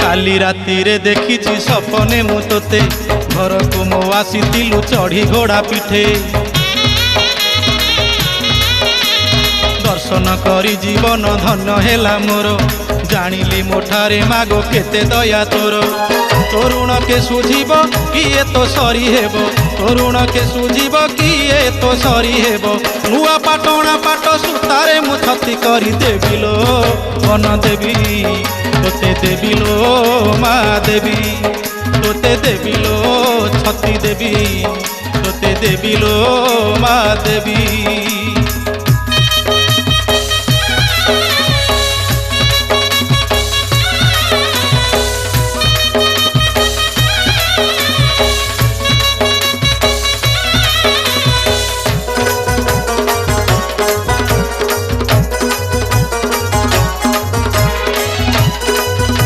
काली राति रे देखिछि सपने मु तोते घर को मो आसीलु चढ़ी घोड़ा पिठे दर्शन करी जीवन धन्य हेला मोर जानिली मोठारे मागो केते दया तोर तोरुण के सुझीब किए तो सरी हेब तोरुण के सुझीब किए तो सरी हेब नुआ पाटणा पाट सुतारे मु छती करी देबिलो वन देवी तोते देबिलो मा देवी तोते देबिलो छती देवी तोते देबिलो मा देवी।